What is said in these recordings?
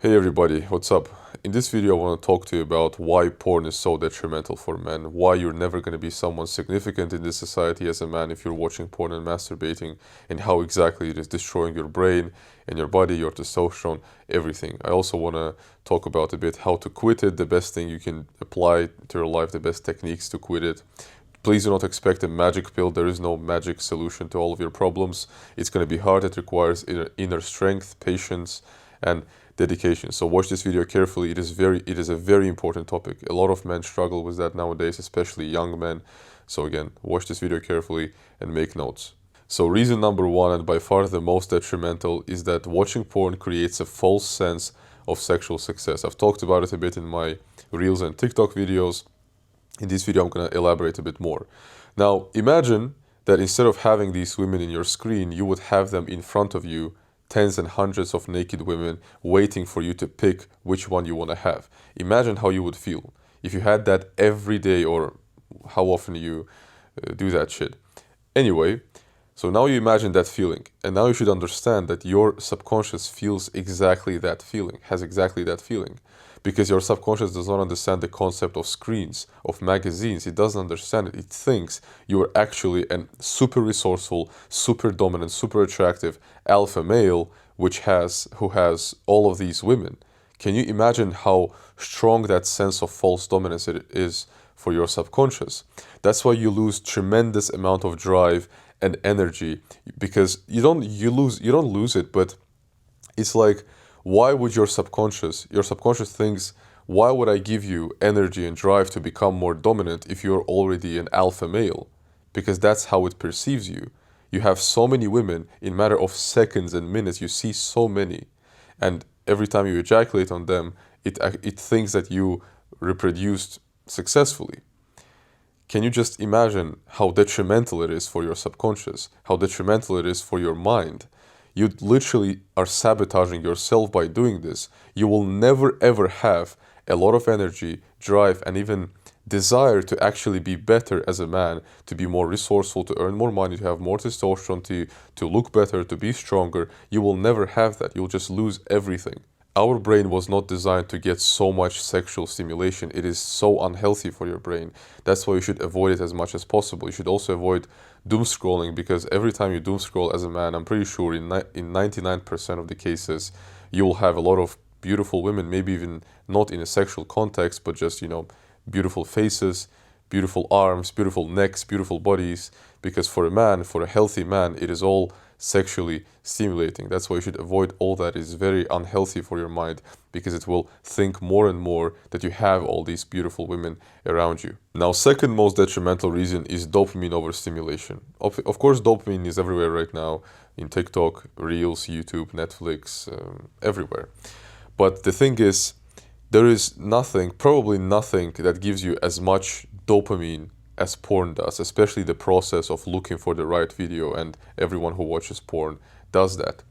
Hey everybody, what's up? In this video I want to talk to you about why porn is so detrimental for men, why you're never going to be someone significant in this society as a man if you're watching porn and masturbating, and how exactly it is destroying your brain and your body, your testosterone, everything. I also want to talk about a bit how to quit it, the best thing you can apply to your life, the best techniques to quit it. Please do not expect a magic pill. There is no magic solution to all of your problems. It's going to be hard. It requires inner strength, patience, and dedication. So watch this video carefully. It is a very important topic. A lot of men struggle with that nowadays, especially young men. So again, watch this video carefully and make notes. So reason number one, and by far the most detrimental, is that watching porn creates a false sense of sexual success. I've talked about it a bit in my Reels and TikTok videos. In this video, I'm going to elaborate a bit more. Now, imagine that instead of having these women in your screen, you would have them in front of you, tens and hundreds of naked women waiting for you to pick which one you want to have. Imagine how you would feel if you had that every day, or how often you do that shit. Anyway, so now you imagine that feeling, and now you should understand that your subconscious feels exactly that feeling, has exactly that feeling. Because your subconscious does not understand the concept of screens, of magazines. It doesn't understand it. It thinks you are actually a super resourceful, super dominant, super attractive alpha male, who has all of these women. Can you imagine how strong that sense of false dominance it is for your subconscious? That's why you lose tremendous amount of drive and energy, because you don't lose it, but it's like, why would your subconscious thinks, why would I give you energy and drive to become more dominant if you're already an alpha male? Because that's how it perceives you. You have so many women in matter of seconds and minutes. You see so many, and every time you ejaculate on them, it thinks that you reproduced successfully. Can you just imagine how detrimental it is for your subconscious, how detrimental it is for your mind? You literally are sabotaging yourself by doing this. You will never ever have a lot of energy, drive, and even desire to actually be better as a man, to be more resourceful, to earn more money, to have more testosterone, to look better, to be stronger. You will never have that. You'll just lose everything. Our brain was not designed to get so much sexual stimulation. It is so unhealthy for your brain. That's why you should avoid it as much as possible. You should also avoid doom scrolling, because every time you doom scroll as a man, I'm pretty sure in 99% of the cases, you will have a lot of beautiful women, maybe even not in a sexual context, but just, beautiful faces, beautiful arms, beautiful necks, beautiful bodies. Because for a man, for a healthy man, it is all sexually stimulating. That's why you should avoid all that. Is very unhealthy for your mind, because it will think more and more that you have all these beautiful women around you. Now, second most detrimental reason is dopamine overstimulation. Of course, dopamine is everywhere right now, in TikTok, Reels, YouTube, Netflix, everywhere. But the thing is, there is nothing, probably nothing, that gives you as much dopamine as porn does, especially the process of looking for the right video, and everyone who watches porn does that.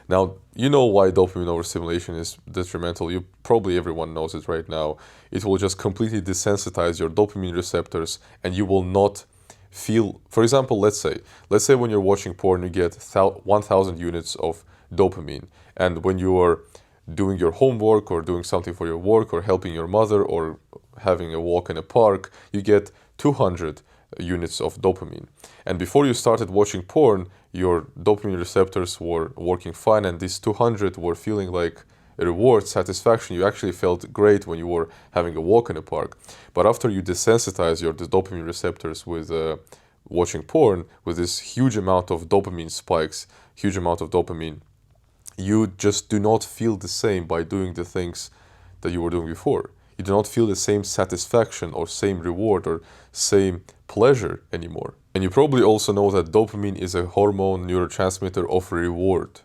Now, you know why dopamine overstimulation is detrimental. Probably everyone knows it right now. It will just completely desensitize your dopamine receptors, and you will not feel, for example, let's say when you're watching porn, you get 1,000 units of dopamine, and when you are doing your homework or doing something for your work or helping your mother or having a walk in a park, you get 200 units of dopamine. And before you started watching porn, your dopamine receptors were working fine, and these 200 were feeling like a reward, satisfaction. You actually felt great when you were having a walk in a park. But after you desensitize the dopamine receptors with watching porn, with this huge amount of dopamine spikes, huge amount of dopamine, you just do not feel the same by doing the things that you were doing before. You do not feel the same satisfaction or same reward or same pleasure anymore. And you probably also know that dopamine is a hormone neurotransmitter of reward.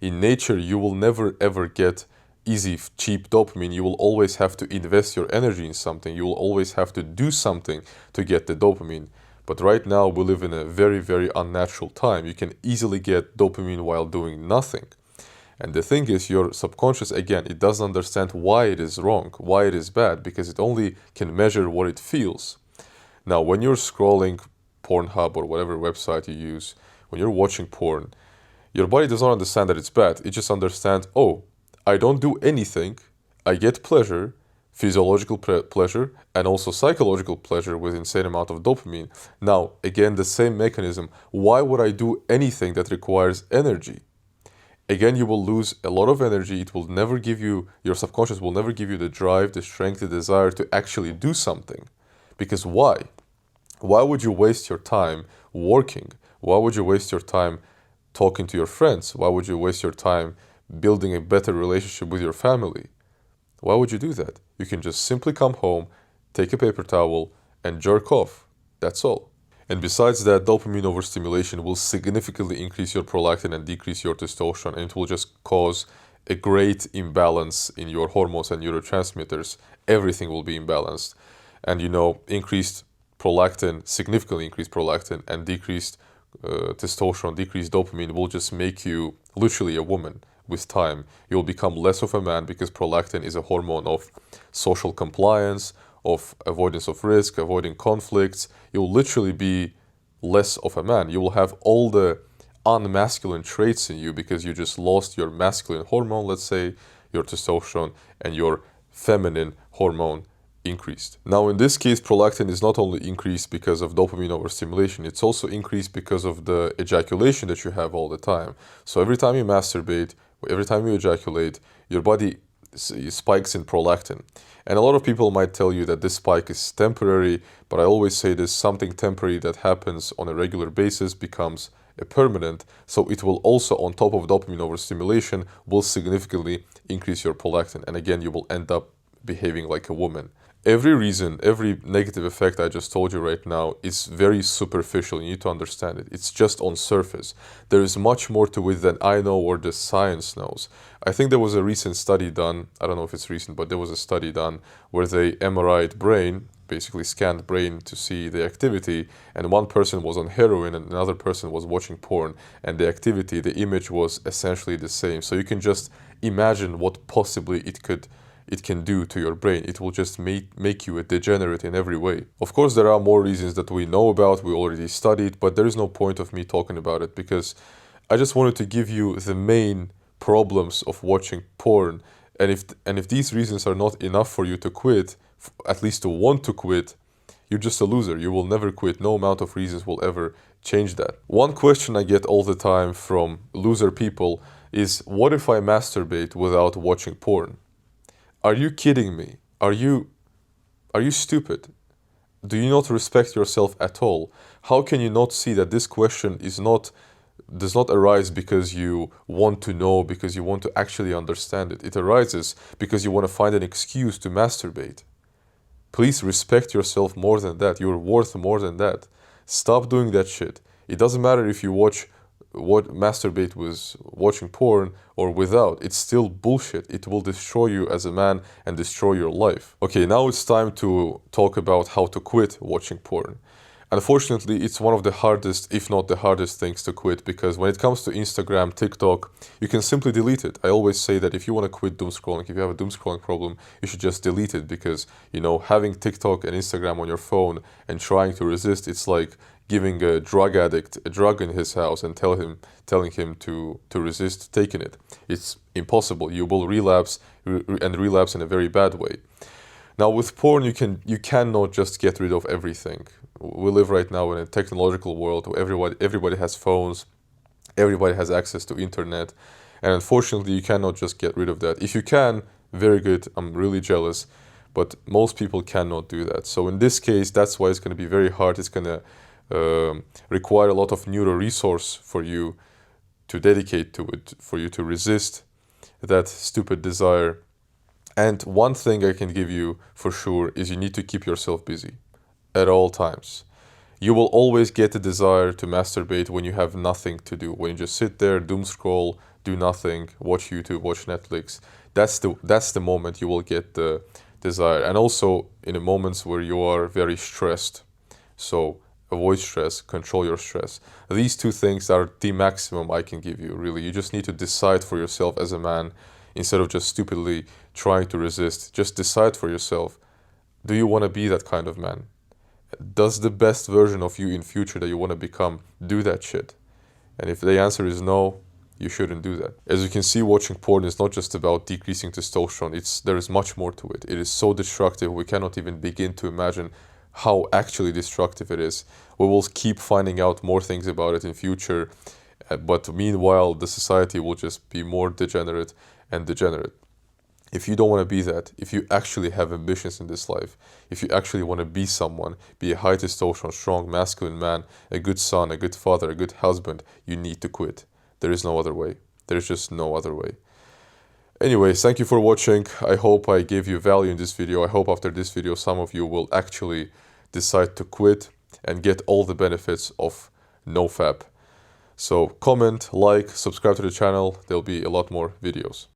In nature, you will never ever get easy, cheap dopamine. You will always have to invest your energy in something. You will always have to do something to get the dopamine. But right now, we live in a very, very unnatural time. You can easily get dopamine while doing nothing. And the thing is, your subconscious, again, it doesn't understand why it is wrong, why it is bad, because it only can measure what it feels. Now, when you're scrolling Pornhub or whatever website you use, when you're watching porn, your body does not understand that it's bad. It just understands, oh, I don't do anything, I get pleasure, physiological pleasure, and also psychological pleasure with insane amount of dopamine. Now, again, the same mechanism. Why would I do anything that requires energy? Again, you will lose a lot of energy. It will never give you, your subconscious will never give you the drive, the strength, the desire to actually do something. Because why? Why would you waste your time working? Why would you waste your time talking to your friends? Why would you waste your time building a better relationship with your family? Why would you do that? You can just simply come home, take a paper towel, and jerk off. That's all. And besides that, dopamine overstimulation will significantly increase your prolactin and decrease your testosterone, and it will just cause a great imbalance in your hormones and neurotransmitters. Everything will be imbalanced. And increased prolactin, significantly increased prolactin, and decreased testosterone, decreased dopamine will just make you literally a woman with time. You'll become less of a man because prolactin is a hormone of social compliance, of avoidance of risk, avoiding conflicts. You'll literally be less of a man. You will have all the unmasculine traits in you because you just lost your masculine hormone, let's say, your testosterone, and your feminine hormone increased. Now, in this case, prolactin is not only increased because of dopamine overstimulation, it's also increased because of the ejaculation that you have all the time. So every time you masturbate, every time you ejaculate, your body spikes in prolactin. And a lot of people might tell you that this spike is temporary, but I always say this: something temporary that happens on a regular basis becomes a permanent. So it will also, on top of dopamine overstimulation, will significantly increase your prolactin. And again, you will end up behaving like a woman. Every reason, every negative effect I just told you right now is very superficial. You need to understand it. It's just on surface. There is much more to it than I know or the science knows. I think there was a recent study done, I don't know if it's recent, but there was a study done where they MRI'd brain, basically scanned brain to see the activity, and one person was on heroin and another person was watching porn, and the activity, the image was essentially the same. So you can just imagine what possibly it can do to your brain. It will just make you a degenerate in every way. Of course, there are more reasons that we know about, we already studied, but there is no point of me talking about it because I just wanted to give you the main problems of watching porn. And if these reasons are not enough for you to quit, at least to want to quit, you're just a loser. You will never quit. No amount of reasons will ever change that. One question I get all the time from loser people is, what if I masturbate without watching porn? Are you kidding me? Are you stupid? Do you not respect yourself at all? How can you not see that this question does not arise because you want to know, because you want to actually understand it? It arises because you want to find an excuse to masturbate. Please respect yourself more than that. You're worth more than that. Stop doing that shit. It doesn't matter if you masturbate with watching porn or without. It's still bullshit. It will destroy you as a man and destroy your life. Okay, now it's time to talk about how to quit watching porn. Unfortunately, it's one of the hardest, if not the hardest things to quit, because when it comes to Instagram, TikTok, you can simply delete it. I always say that if you want to quit doom scrolling, if you have a doom scrolling problem, you should just delete it, because, having TikTok and Instagram on your phone and trying to resist, it's like giving a drug addict a drug in his house and telling him to resist taking it. It's impossible. You will relapse and relapse in a very bad way. Now with porn, you cannot just get rid of everything. We live right now in a technological world where everybody has phones, everybody has access to internet, and unfortunately you cannot just get rid of that. If you can, very good, I'm really jealous, but most people cannot do that. So in this case, that's why it's going to be very hard. It's going to require a lot of neuro resource for you to dedicate to it, for you to resist that stupid desire. And one thing I can give you for sure is you need to keep yourself busy at all times. You will always get the desire to masturbate when you have nothing to do. When you just sit there, doom scroll, do nothing, watch YouTube, watch Netflix. That's the moment you will get the desire. And also in the moments where you are very stressed. So avoid stress, control your stress. These two things are the maximum I can give you, really. You just need to decide for yourself as a man instead of just stupidly trying to resist. Just decide for yourself. Do you want to be that kind of man? Does the best version of you in future that you want to become do that shit? And if the answer is no, you shouldn't do that. As you can see, watching porn is not just about decreasing testosterone. There is much more to it. It is so destructive, we cannot even begin to imagine how actually destructive it is. We will keep finding out more things about it in future, but meanwhile, the society will just be more degenerate and degenerate. If you don't want to be that, if you actually have ambitions in this life, if you actually want to be someone, be a high testosterone, strong, masculine man, a good son, a good father, a good husband, you need to quit. There is no other way. There is just no other way. Anyways, thank you for watching. I hope I gave you value in this video. I hope after this video, some of you will actually decide to quit and get all the benefits of NoFap. So comment, like, subscribe to the channel. There'll be a lot more videos.